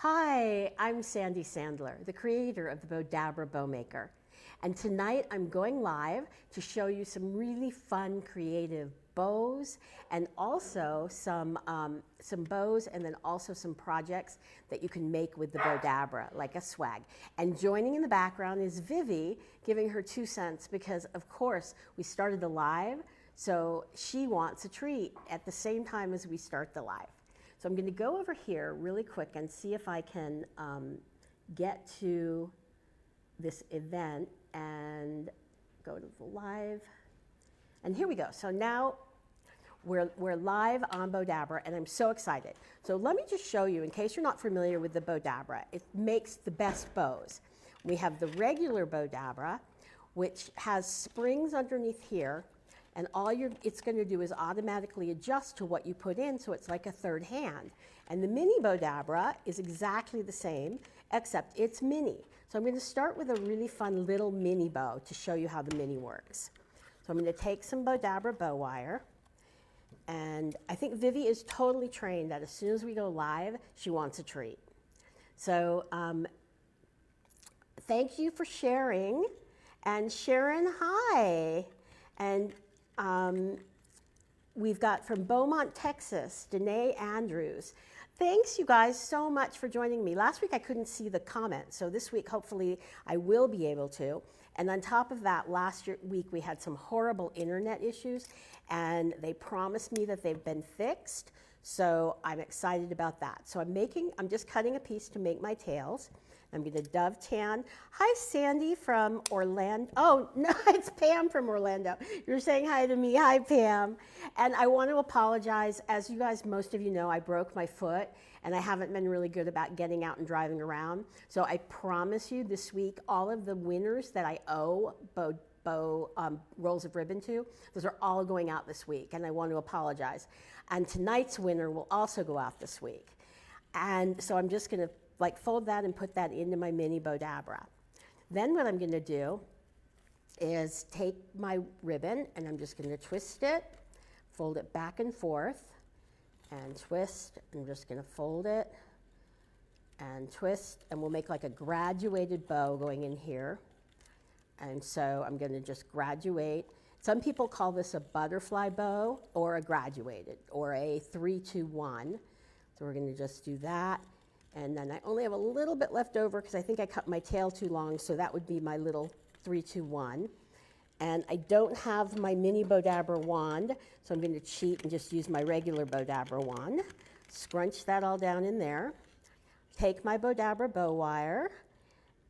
Hi, I'm Sandy Sandler, the creator of the Bowdabra Bow Maker. And tonight I'm going live to show you some really fun, creative bows and also some bows and then also some projects that you can make with the Bowdabra, like a swag. And joining in the background is Vivi giving her 2 cents because, of course, we started the live, so she wants a treat at the same time as we start the live. So I'm going to go over here really quick and see if I can get to this event and go to the live. And here we go. So now we're live on Bowdabra, and I'm so excited. So let me just show you, in case you're not familiar with the Bowdabra, it makes the best bows. We have the regular Bowdabra, which has springs underneath here, and all it's going to do is automatically adjust to what you put in, so it's like a third hand. And the mini Bowdabra is exactly the same, except it's mini. So I'm going to start with a really fun little mini bow to show you how the mini works. So I'm going to take some Bowdabra bow wire, and I think Vivi is totally trained that as soon as we go live, she wants a treat. So thank you for sharing. And Sharon, hi. And we've got from Beaumont, Texas, Danae Andrews. Thanks, you guys, so much for joining me. Last week I couldn't see the comments, so this week hopefully I will be able to. And on top of that, last week we had some horrible internet issues, and they promised me that they've been fixed, so I'm excited about that. So I'm just cutting a piece to make my tails. I'm going to dovetail. Hi, Sandy from Orlando. Oh, no, it's Pam from Orlando. You're saying hi to me. Hi, Pam. And I want to apologize. As you guys, most of you know, I broke my foot, and I haven't been really good about getting out and driving around. So I promise you this week, all of the winners that I owe rolls of ribbon to, those are all going out this week, and I want to apologize. And tonight's winner will also go out this week. And so I'm just going to fold that and put that into my mini Bowdabra. Then what I'm going to do is take my ribbon and I'm just going to twist it, fold it back and forth, and twist. I'm just going to fold it and twist, and we'll make like a graduated bow going in here. And so I'm going to just graduate. Some people call this a butterfly bow or a graduated or a 3-2-1. So we're going to just do that. And then I only have a little bit left over because I think I cut my tail too long, so that would be my little 3-2-1. And I don't have my mini Bowdabra wand, so I'm going to cheat and just use my regular Bowdabra wand. Scrunch that all down in there. Take my Bowdabra bow wire,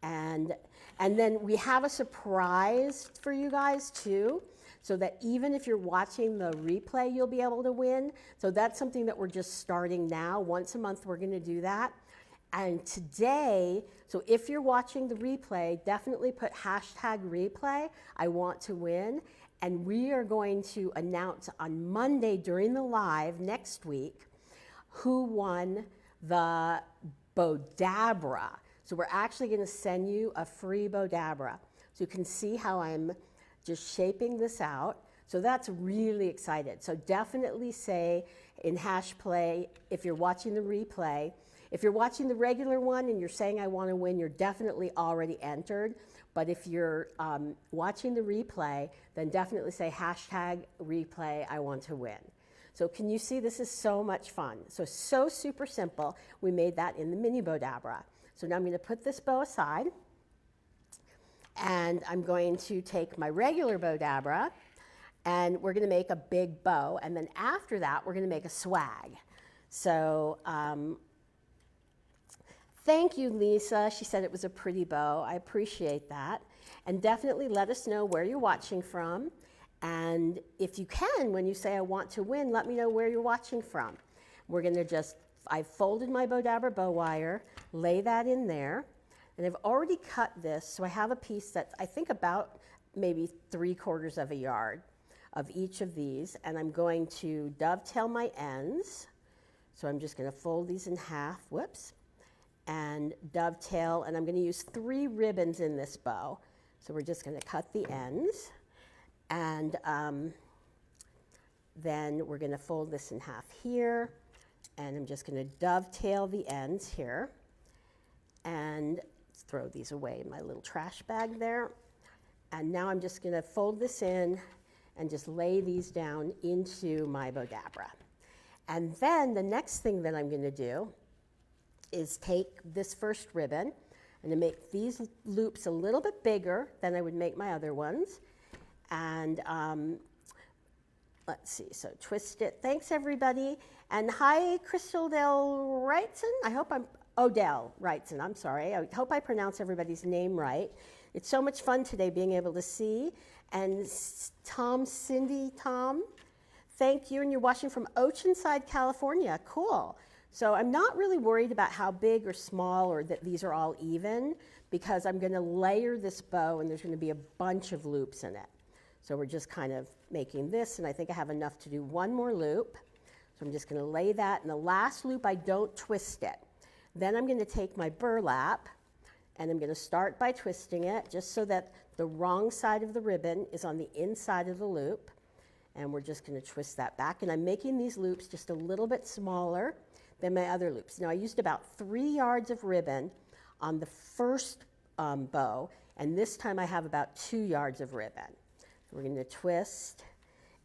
and then we have a surprise for you guys too, so that even if you're watching the replay, you'll be able to win. So that's something that we're just starting now. Once a month, we're going to do that. And today, so if you're watching the replay, definitely put #replay, I want to win. And we are going to announce on Monday during the live next week who won the Bowdabra. So we're actually going to send you a free Bowdabra. So you can see how I'm just shaping this out. So that's really excited. So definitely say in #play if you're watching the replay. If you're watching the regular one and you're saying I want to win, you're definitely already entered. But if you're watching the replay, then definitely say #replay, I want to win. So can you see this is so much fun? So super simple. We made that in the mini Bowdabra. So now I'm going to put this bow aside. And I'm going to take my regular Bowdabra, and we're going to make a big bow. And then after that, we're going to make a swag. So thank you, Lisa. She said it was a pretty bow. I appreciate that. And definitely let us know where you're watching from. And if you can, when you say I want to win, let me know where you're watching from. We're going to I've folded my Bowdabra bow wire, lay that in there. And I've already cut this, so I have a piece that's, I think, about maybe 3/4 of a yard of each of these. And I'm going to dovetail my ends. So I'm just going to fold these in half, whoops, and dovetail. And I'm going to use 3 ribbons in this bow. So we're just going to cut the ends. And then we're going to fold this in half here. And I'm just going to dovetail the ends here. And throw these away in my little trash bag there. And now I'm just going to fold this in and just lay these down into my Bowdabra. And then the next thing that I'm going to do is take this first ribbon and to make these loops a little bit bigger than I would make my other ones. And let's see, so twist it. Thanks, everybody. And hi, Crystal Del Wrightson. I hope I'm, Odell Wrightson, I'm sorry. I hope I pronounce everybody's name right. It's so much fun today being able to see. And Tom, Cindy, Tom, thank you. And you're watching from Oceanside, California. Cool. So I'm not really worried about how big or small or that these are all even, because I'm going to layer this bow and there's going to be a bunch of loops in it. So we're just kind of making this, and I think I have enough to do one more loop. So I'm just going to lay that. In the last loop, I don't twist it. Then I'm going to take my burlap, and I'm going to start by twisting it just so that the wrong side of the ribbon is on the inside of the loop. And we're just going to twist that back. And I'm making these loops just a little bit smaller than my other loops. Now, I used about 3 yards of ribbon on the first bow, and this time I have about 2 yards of ribbon. So we're going to twist.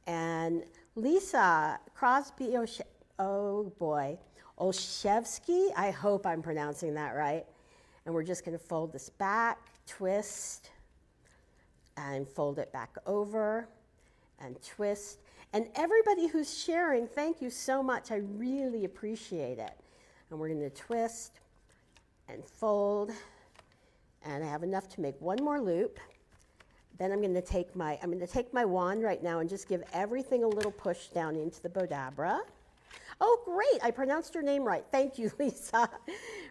And Lisa Crosby, oh boy, Olszewski, I hope I'm pronouncing that right. And we're just going to fold this back, twist, and fold it back over, and twist. And everybody who's sharing, thank you so much. I really appreciate it. And we're going to twist and fold. And I have enough to make one more loop. Then I'm going to take my wand right now and just give everything a little push down into the Bowdabra. Oh, great. I pronounced your name right. Thank you, Lisa.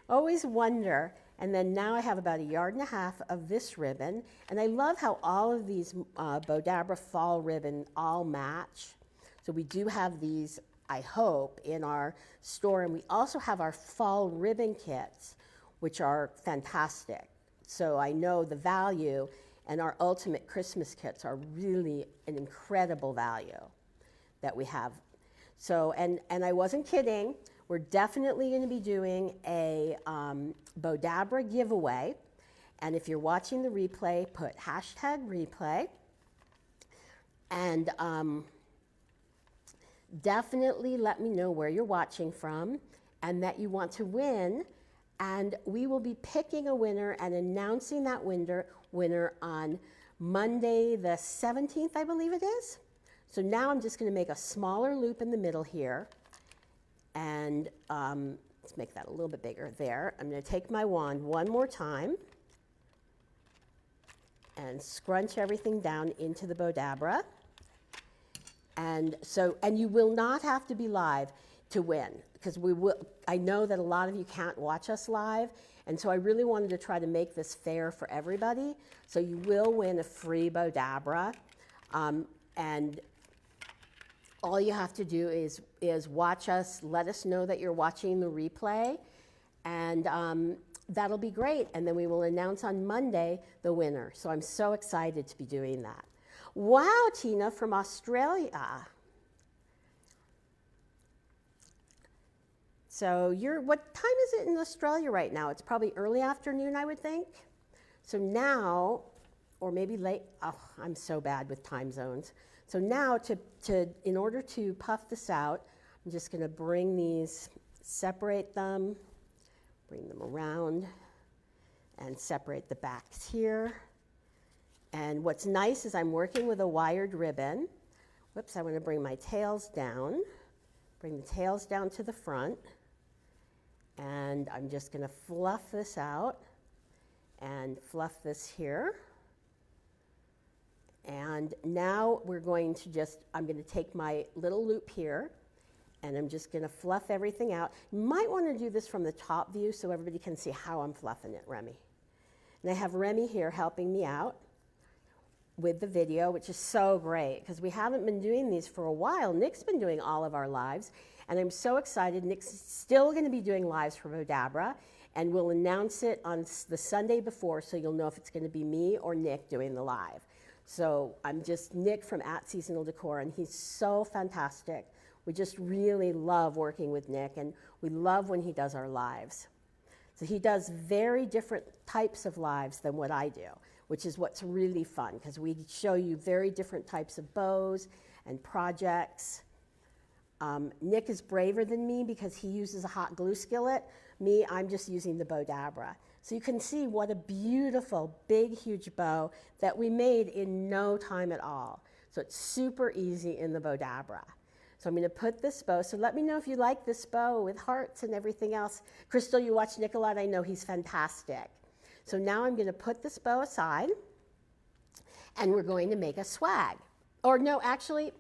Always wonder. And then now I have about 1.5 yards of this ribbon. And I love how all of these Bowdabra fall ribbon all match. So we do have these, I hope, in our store. And we also have our fall ribbon kits, which are fantastic. So I know the value, and our ultimate Christmas kits are really an incredible value that we have. So, and I wasn't kidding. We're definitely going to be doing a Bowdabra giveaway. And if you're watching the replay, put #replay. And definitely let me know where you're watching from and that you want to win. And we will be picking a winner and announcing that winner on Monday the 17th, I believe it is. So now I'm just going to make a smaller loop in the middle here. And let's make that a little bit bigger there. I'm going to take my wand one more time and scrunch everything down into the Bowdabra. And you will not have to be live to win, because I know that a lot of you can't watch us live, and so I really wanted to try to make this fair for everybody. So you will win a free Bowdabra, and all you have to do is watch us, let us know that you're watching the replay, and that'll be great. And then we will announce on Monday the winner. So I'm so excited to be doing that. Wow, Tina from Australia. So what time is it in Australia right now? It's probably early afternoon, I would think. So now, or maybe late, oh, I'm so bad with time zones. So now, in order to puff this out, I'm just going to bring these, separate them, bring them around, and separate the backs here. And what's nice is I'm working with a wired ribbon. Whoops, I want to bring my tails down. Bring the tails down to the front. And I'm just going to fluff this out and fluff this here. And now we're going to I'm going to take my little loop here, and I'm just going to fluff everything out. You might want to do this from the top view so everybody can see how I'm fluffing it, Remy. And I have Remy here helping me out with the video, which is so great, because we haven't been doing these for a while. Nick's been doing all of our lives, and I'm so excited. Nick's still going to be doing lives for Bowdabra, and we'll announce it on the Sunday before, so you'll know if it's going to be me or Nick doing the live. So I'm just Nick from @Seasonal Decor, and he's so fantastic. We just really love working with Nick, and we love when he does our lives. So he does very different types of lives than what I do, which is what's really fun, because we show you very different types of bows and projects. Nick is braver than me because he uses a hot glue skillet. Me, I'm just using the Bowdabra. So you can see what a beautiful, big, huge bow that we made in no time at all. So it's super easy in the Bowdabra. So I'm going to put this bow. So let me know if you like this bow with hearts and everything else. Crystal, you watch Nick a lot. I know he's fantastic. So now I'm going to put this bow aside, and we're going to make a swag. Or no, actually,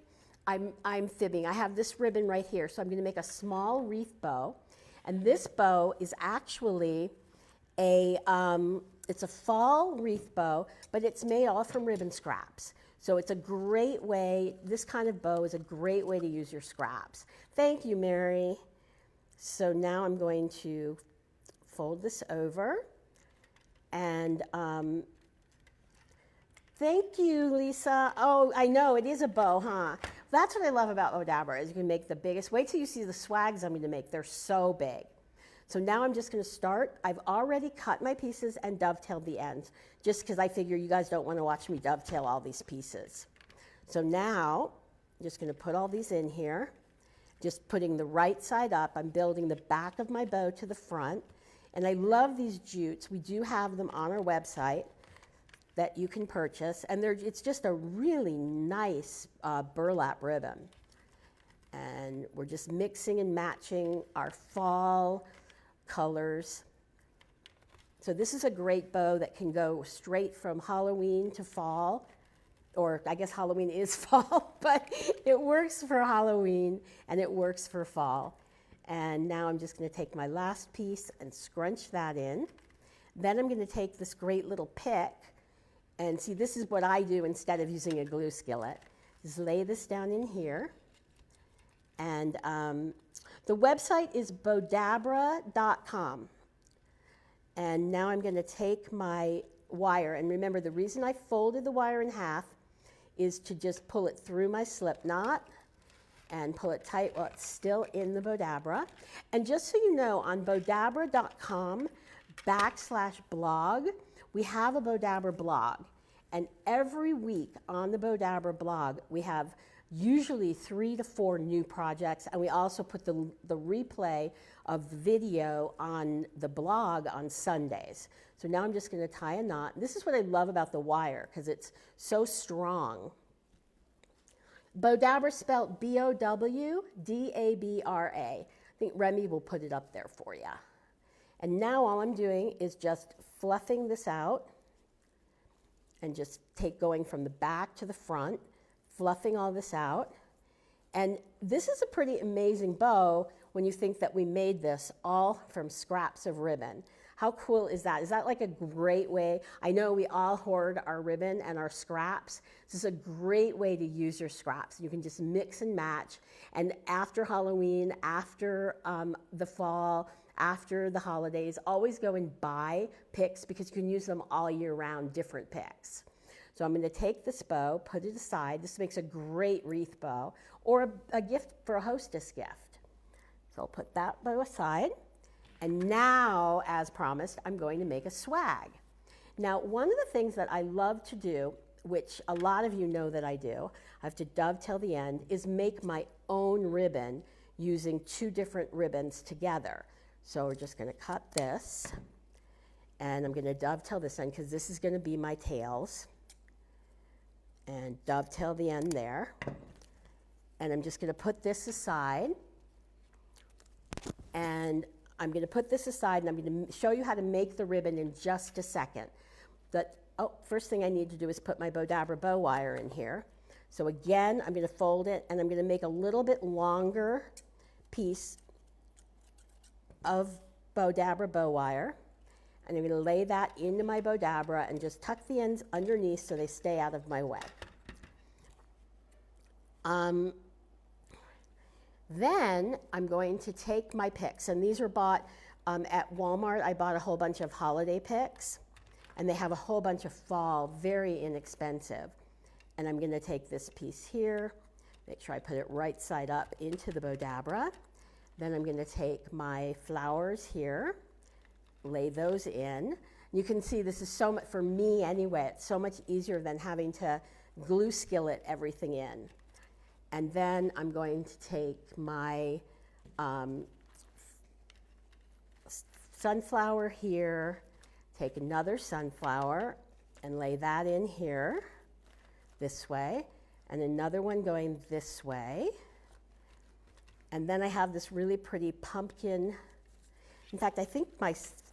I'm fibbing. I have this ribbon right here. So I'm going to make a small wreath bow. And this bow is actually it's a fall wreath bow, but it's made all from ribbon scraps. So it's a great way, this kind of bow is a great way to use your scraps. Thank you, Mary. So now I'm going to fold this over. And thank you, Lisa. Oh, I know, it is a bow, huh? That's what I love about Bowdabra, is you can make the biggest. Wait till you see the swags I'm going to make. They're so big. So now I'm just going to start. I've already cut my pieces and dovetailed the ends, just because I figure you guys don't want to watch me dovetail all these pieces. So now I'm just going to put all these in here, just putting the right side up. I'm building the back of my bow to the front. And I love these jutes. We do have them on our website that you can purchase. And it's just a really nice burlap ribbon. And we're just mixing and matching our fall colors. So this is a great bow that can go straight from Halloween to fall, or I guess Halloween is fall, but it works for Halloween and it works for fall. And now I'm just going to take my last piece and scrunch that in. Then I'm going to take this great little pick, and see, this is what I do instead of using a glue skillet. Just lay this down in here. And the website is bowdabra.com. And now I'm going to take my wire. And remember, the reason I folded the wire in half is to just pull it through my slip knot and pull it tight while it's still in the Bowdabra. And just so you know, on bowdabra.com/blog, we have a Bowdabra blog. And every week on the Bowdabra blog, we have usually 3 to 4 new projects, and we also put the replay of the video on the blog on Sundays. So now I'm just going to tie a knot. This is what I love about the wire, because it's so strong. Bowdabra spelled B-O-W-D-A-B-R-A. I think Remy will put it up there for you. And now all I'm doing is just fluffing this out, and just going from the back to the front, fluffing all this out. And this is a pretty amazing bow when you think that we made this all from scraps of ribbon. How cool is that? Is that like a great way? I know we all hoard our ribbon and our scraps. This is a great way to use your scraps. You can just mix and match. And after Halloween, after the fall, after the holidays, always go and buy picks, because you can use them all year round, different picks. So I'm going to take this bow, put it aside. This makes a great wreath bow, or a gift for a hostess gift. So I'll put that bow aside. And now, as promised, I'm going to make a swag. Now, one of the things that I love to do, which a lot of you know that I do, I have to dovetail the end, is make my own ribbon using 2 different ribbons together. So we're just going to cut this, and I'm going to dovetail this end, because this is going to be my tails. And dovetail the end there. And I'm just going to put this aside. And I'm going to put this aside, and I'm going to show you how to make the ribbon in just a second. First thing I need to do is put my Bowdabra bow wire in here. So again, I'm going to fold it, and I'm going to make a little bit longer piece of Bowdabra bow wire. And I'm going to lay that into my Bowdabra and just tuck the ends underneath so they stay out of my way. Then I'm going to take my picks, and these are bought at Walmart. I bought a whole bunch of holiday picks, and they have a whole bunch of fall, very inexpensive. And I'm going to take this piece here, make sure I put it right side up into the Bowdabra. Then I'm going to take my flowers here, lay those in. You can see this is so much, for me anyway, it's so much easier than having to glue skillet everything in. And then I'm going to take my sunflower here, take another sunflower and lay that in here this way, and another one going this way. And then I have this really pretty pumpkin. In fact, I think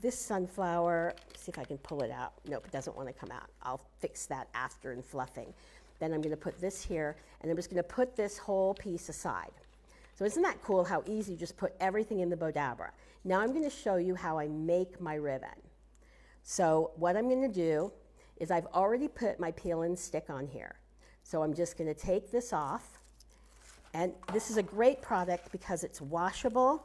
this sunflower, see if I can pull it out. Nope, it doesn't want to come out. I'll fix that after in fluffing. Then I'm going to put this here, and I'm just going to put this whole piece aside. So isn't that cool how easy you just put everything in the Bowdabra? Now I'm going to show you how I make my ribbon. So what I'm going to do is I've already put my peel and stick on here. So I'm just going to take this off. And this is a great product because it's washable.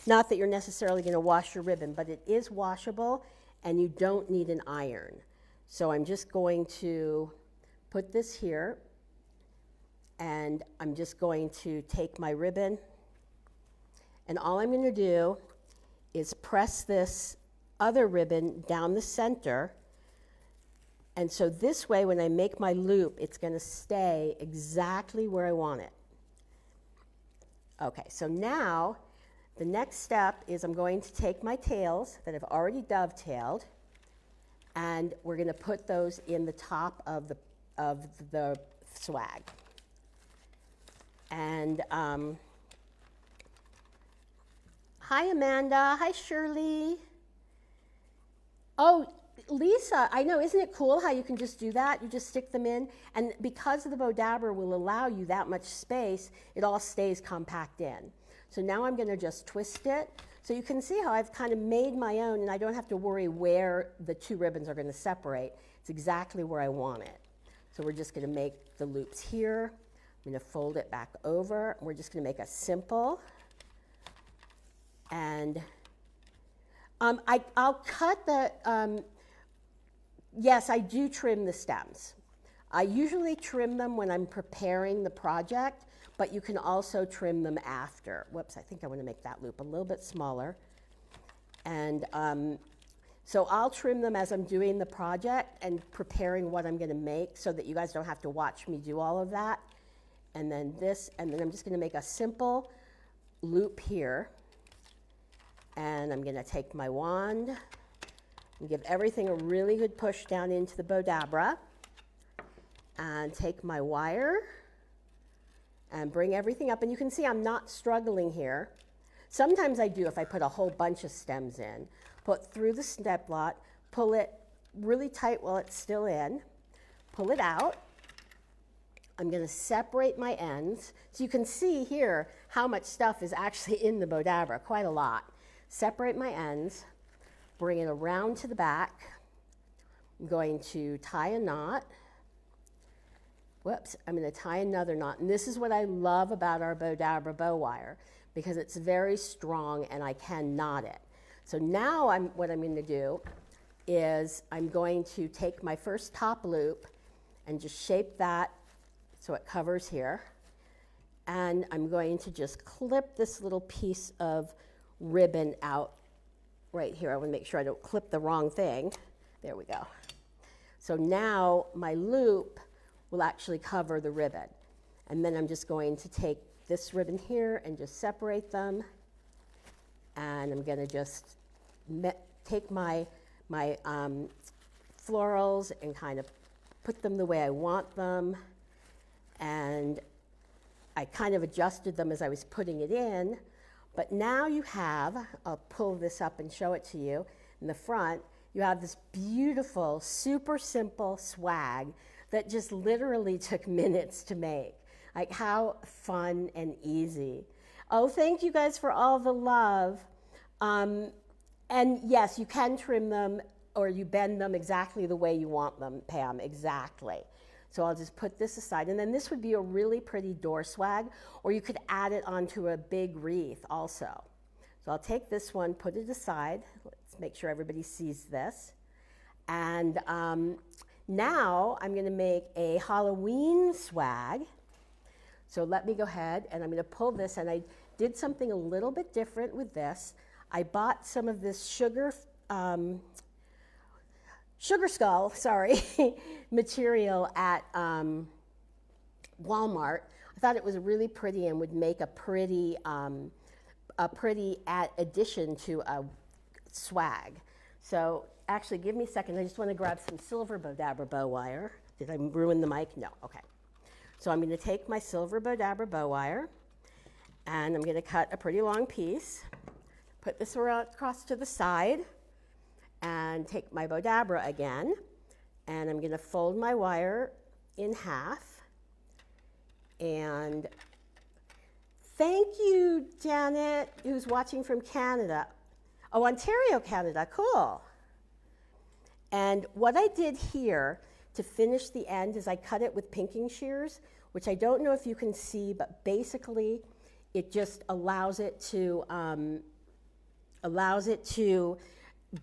Not that you're necessarily going to wash your ribbon, but it is washable and you don't need an iron. So I'm just going to put this here, and I'm just going to take my ribbon, and all I'm going to do is press this other ribbon down the center. And so this way, when I make my loop, it's going to stay exactly where I want it. Okay, so now the next step is I'm going to take my tails that I've already dovetailed, and we're going to put those in the top of the swag. And hi, Amanda. Hi, Shirley. Oh, Lisa, I know, isn't it cool how you can just do that? You just stick them in, and because the Bowdabra will allow you that much space, it all stays compact in. So now I'm going to just twist it. So you can see how I've kind of made my own, and I don't have to worry where the two ribbons are going to separate. It's exactly where I want it. So we're just going to make the loops here. I'm going to fold it back over. We're just going to make a simple. And I'll cut the, yes, I do trim the stems. I usually trim them when I'm preparing the project, but you can also trim them after. Whoops, I think I want to make that loop a little bit smaller. And so I'll trim them as I'm doing the project and preparing what I'm going to make so that you guys don't have to watch me do all of that. And then this, and then I'm just going to make a simple loop here. And I'm going to take my wand and give everything a really good push down into the Bowdabra. And take my wire and bring everything up. And you can see I'm not struggling here. Sometimes I do if I put a whole bunch of stems in. Put through the step lot, pull it really tight while it's still in, pull it out. I'm going to separate my ends. So you can see here how much stuff is actually in the Bowdabra, quite a lot. Separate my ends, bring it around to the back. I'm going to tie a knot. Whoops, I'm going to tie another knot. And this is what I love about our Bowdabra bow wire, because it's very strong and I can knot it. So now what I'm going to do is I'm going to take my first top loop and just shape that so it covers here. And I'm going to just clip this little piece of ribbon out right here. I want to make sure I don't clip the wrong thing. There we go. So now my loop will actually cover the ribbon. And then I'm just going to take this ribbon here and just separate them. And I'm going to just take my florals and kind of put them the way I want them. And I kind of adjusted them as I was putting it in. But now you have, I'll pull this up and show it to you, in the front, you have this beautiful, super simple swag that just literally took minutes to make. Like, how fun and easy. Oh, thank you guys for all the love. And yes, you can trim them or you bend them exactly the way you want them, Pam, exactly. So I'll just put this aside. And then this would be a really pretty door swag, or you could add it onto a big wreath also. So I'll take this one, put it aside. Let's make sure everybody sees this. And now I'm going to make a Halloween swag. So let me go ahead and I'm going to pull this, and I did something a little bit different with this. I bought some of this sugar skull, material at Walmart. I thought it was really pretty and would make a pretty addition to a swag. So actually, give me a second. I just want to grab some silver Bowdabra bow wire. Did I ruin the mic? No. Okay. So I'm going to take my silver Bowdabra bow wire, and I'm going to cut a pretty long piece. Put this across to the side, and take my Bowdabra again, and I'm going to fold my wire in half. And thank you, Janet, who's watching from Canada. Oh, Ontario, Canada, cool. And what I did here to finish the end is I cut it with pinking shears, which I don't know if you can see, but basically it just allows it to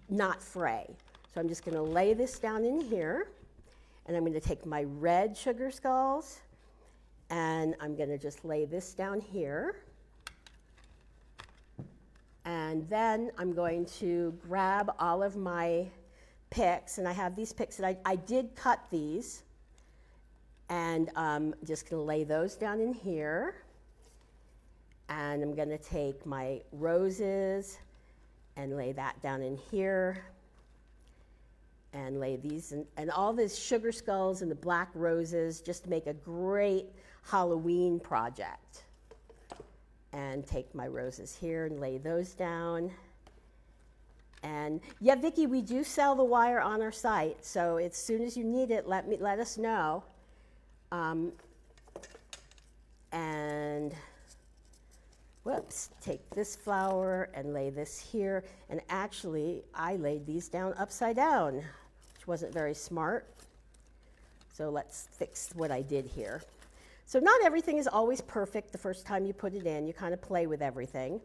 not fray. So I'm just going to lay this down in here, and I'm going to take my red sugar skulls, and I'm going to just lay this down here. And then I'm going to grab all of my picks, and I have these picks that I did cut these, and I'm just going to lay those down in here. And I'm going to take my roses and lay that down in here, and lay these and all these sugar skulls and the black roses just to make a great Halloween project. And take my roses here and lay those down. And yeah, Vicki, we do sell the wire on our site, so as soon as you need it, let us know. And whoops, take this flower and lay this here. And actually, I laid these down upside down, which wasn't very smart. So let's fix what I did here. So not everything is always perfect the first time you put it in. You kind of play with everything,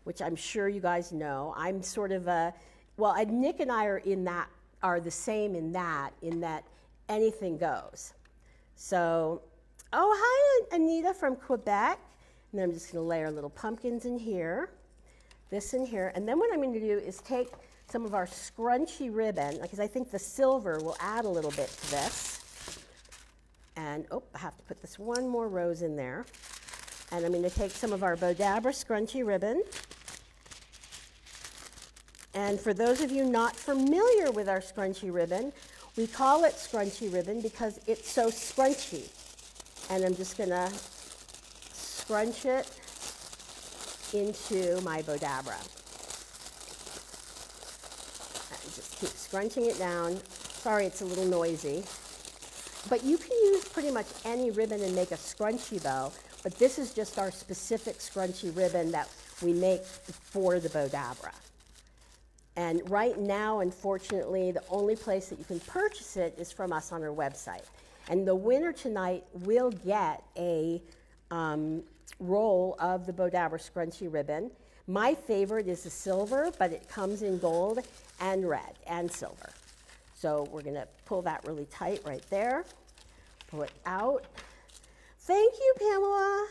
which I'm sure you guys know. I'm sort of Nick and I are the same in that anything goes. So, oh, hi, Anita from Quebec. And then I'm just going to layer little pumpkins in here, this in here. And then what I'm going to do is take some of our scrunchy ribbon, because I think the silver will add a little bit to this. And, I have to put this one more rose in there. And I'm going to take some of our Bowdabra scrunchy ribbon. And for those of you not familiar with our scrunchy ribbon, we call it scrunchy ribbon because it's so scrunchy. And I'm just going to scrunch it into my Bowdabra. And just keep scrunching it down. Sorry, it's a little noisy. But you can use pretty much any ribbon and make a scrunchy bow, but this is just our specific scrunchy ribbon that we make for the Bowdabra. And right now, unfortunately, the only place that you can purchase it is from us on our website. And the winner tonight will get a roll of the Bowdabra scrunchy ribbon. My favorite is the silver, but it comes in gold and red and silver. So we're going to pull that really tight right there. Pull it out. Thank you, Pamela.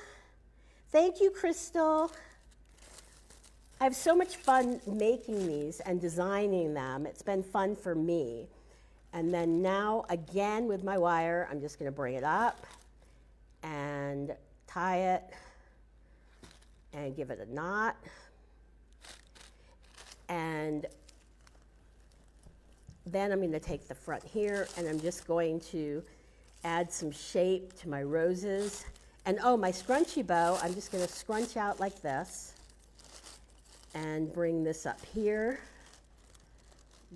Thank you, Crystal. I have so much fun making these and designing them. It's been fun for me. And then now, again, with my wire, I'm just going to bring it up and tie it and give it a knot. And then I'm going to take the front here, and I'm just going to add some shape to my roses. And my scrunchy bow, I'm just going to scrunch out like this and bring this up here.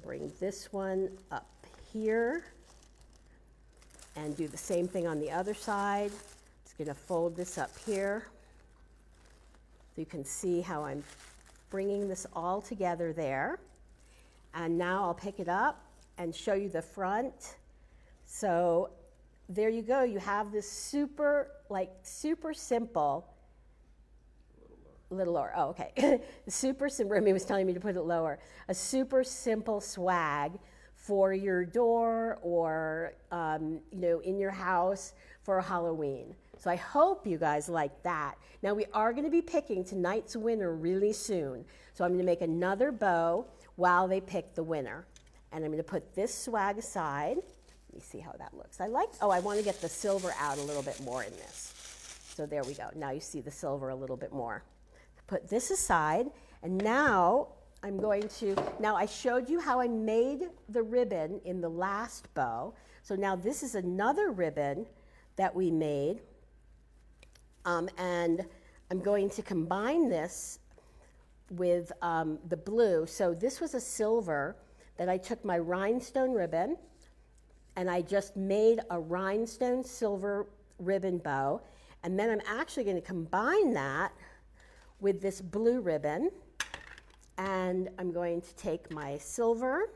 Bring this one up here. And do the same thing on the other side. Just going to fold this up here. So you can see how I'm bringing this all together there. And now I'll pick it up and show you the front. So there you go. You have this super simple. A little lower. Oh, okay. Super simple. Remy was telling me to put it lower. A super simple swag for your door or in your house for Halloween. So I hope you guys like that. Now we are going to be picking tonight's winner really soon. So I'm going to make another bow while they pick the winner. And I'm going to put this swag aside. Let me see how that looks. I want to get the silver out a little bit more in this. So there we go. Now you see the silver a little bit more. Put this aside, and now now I showed you how I made the ribbon in the last bow. So now this is another ribbon that we made, and I'm going to combine this with the blue. So this was a silver that I took my rhinestone ribbon, and I just made a rhinestone silver ribbon bow, and then I'm actually going to combine that with this blue ribbon. And I'm going to take my silver.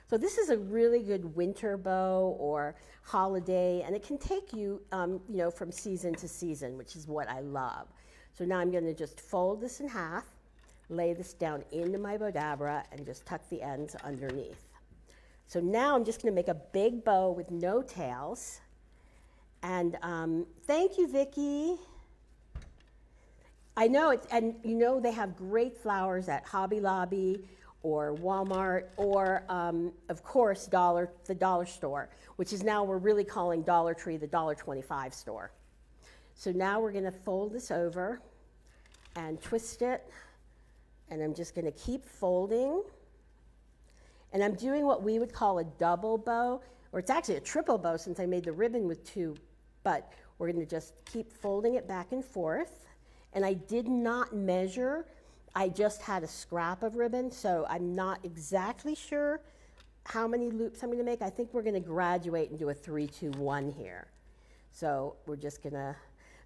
So this is a really good winter bow or holiday, and it can take you, from season to season, which is what I love. So now I'm going to just fold this in half, lay this down into my Bowdabra, and just tuck the ends underneath. So now I'm just going to make a big bow with no tails. And thank you, Vicki. I know they have great flowers at Hobby Lobby or Walmart or, of course, the dollar store, which is now we're really calling Dollar Tree the $1.25 store. So now we're going to fold this over and twist it, and I'm just going to keep folding. And I'm doing what we would call a double bow, or it's actually a triple bow since I made the ribbon with two, but we're going to just keep folding it back and forth. And I did not measure. I just had a scrap of ribbon, so I'm not exactly sure how many loops I'm going to make. I think we're going to graduate and do a 3-2-1 here. So we're just going to,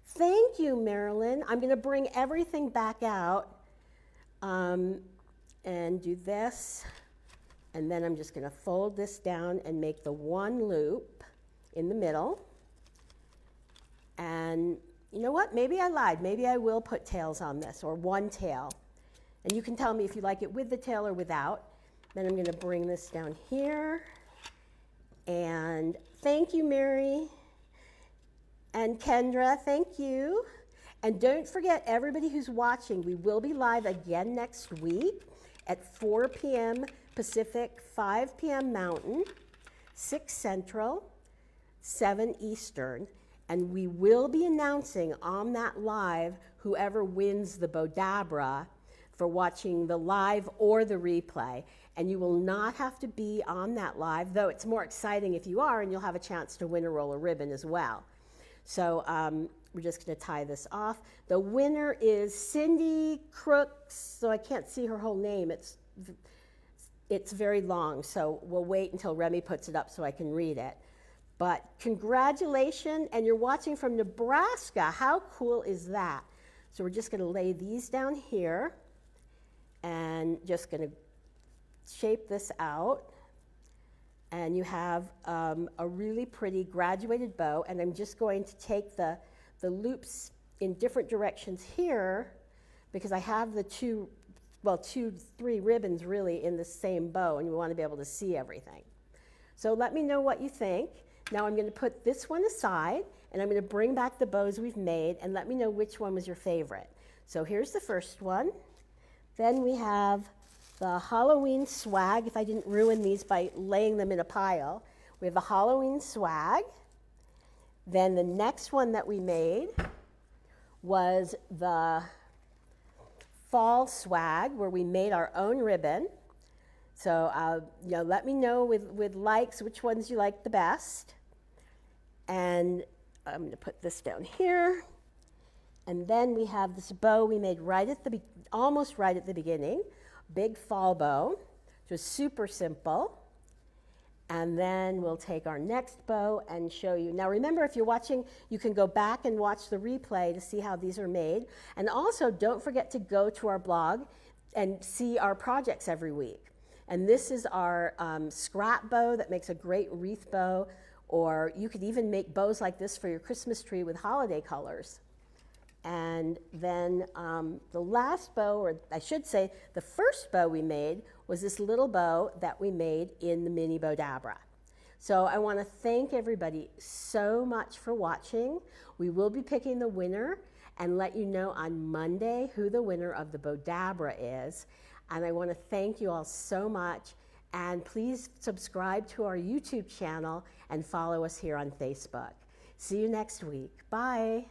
thank you, Marilyn. I'm going to bring everything back out and do this. And then I'm just going to fold this down and make the one loop in the middle. And you know what? Maybe I lied. Maybe I will put tails on this, or one tail. And you can tell me if you like it with the tail or without. Then I'm going to bring this down here. And thank you, Mary. And Kendra, thank you. And don't forget, everybody who's watching, we will be live again next week at 4 p.m. Pacific, 5 p.m. Mountain, 6 Central, 7 Eastern. And we will be announcing on that live whoever wins the Bowdabra for watching the live or the replay. And you will not have to be on that live, though it's more exciting if you are, and you'll have a chance to win a roll of ribbon as well. So we're just going to tie this off. The winner is Cindy Crooks, so I can't see her whole name. It's very long, so we'll wait until Remy puts it up so I can read it. But congratulations, and you're watching from Nebraska. How cool is that? So we're just going to lay these down here and just going to shape this out. And you have a really pretty graduated bow, and I'm just going to take the loops in different directions here because I have the three ribbons really in the same bow, and you want to be able to see everything. So let me know what you think. Now I'm going to put this one aside, and I'm going to bring back the bows we've made, and let me know which one was your favorite. So here's the first one. Then we have the Halloween swag, if I didn't ruin these by laying them in a pile. We have the Halloween swag. Then the next one that we made was the fall swag, where we made our own ribbon. So let me know with likes which ones you like the best. And I'm going to put this down here. And then we have this bow we made almost right at the beginning, big fall bow, just super simple. And then we'll take our next bow and show you. Now remember, if you're watching, you can go back and watch the replay to see how these are made. And also don't forget to go to our blog and see our projects every week. And this is our scrap bow that makes a great wreath bow, or you could even make bows like this for your Christmas tree with holiday colors. And then the last bow, or I should say the first bow we made, was this little bow that we made in the mini Bowdabra. So I want to thank everybody so much for watching. We will be picking the winner and let you know on Monday who the winner of the Bowdabra is. And I want to thank you all so much. And please subscribe to our YouTube channel and follow us here on Facebook. See you next week. Bye.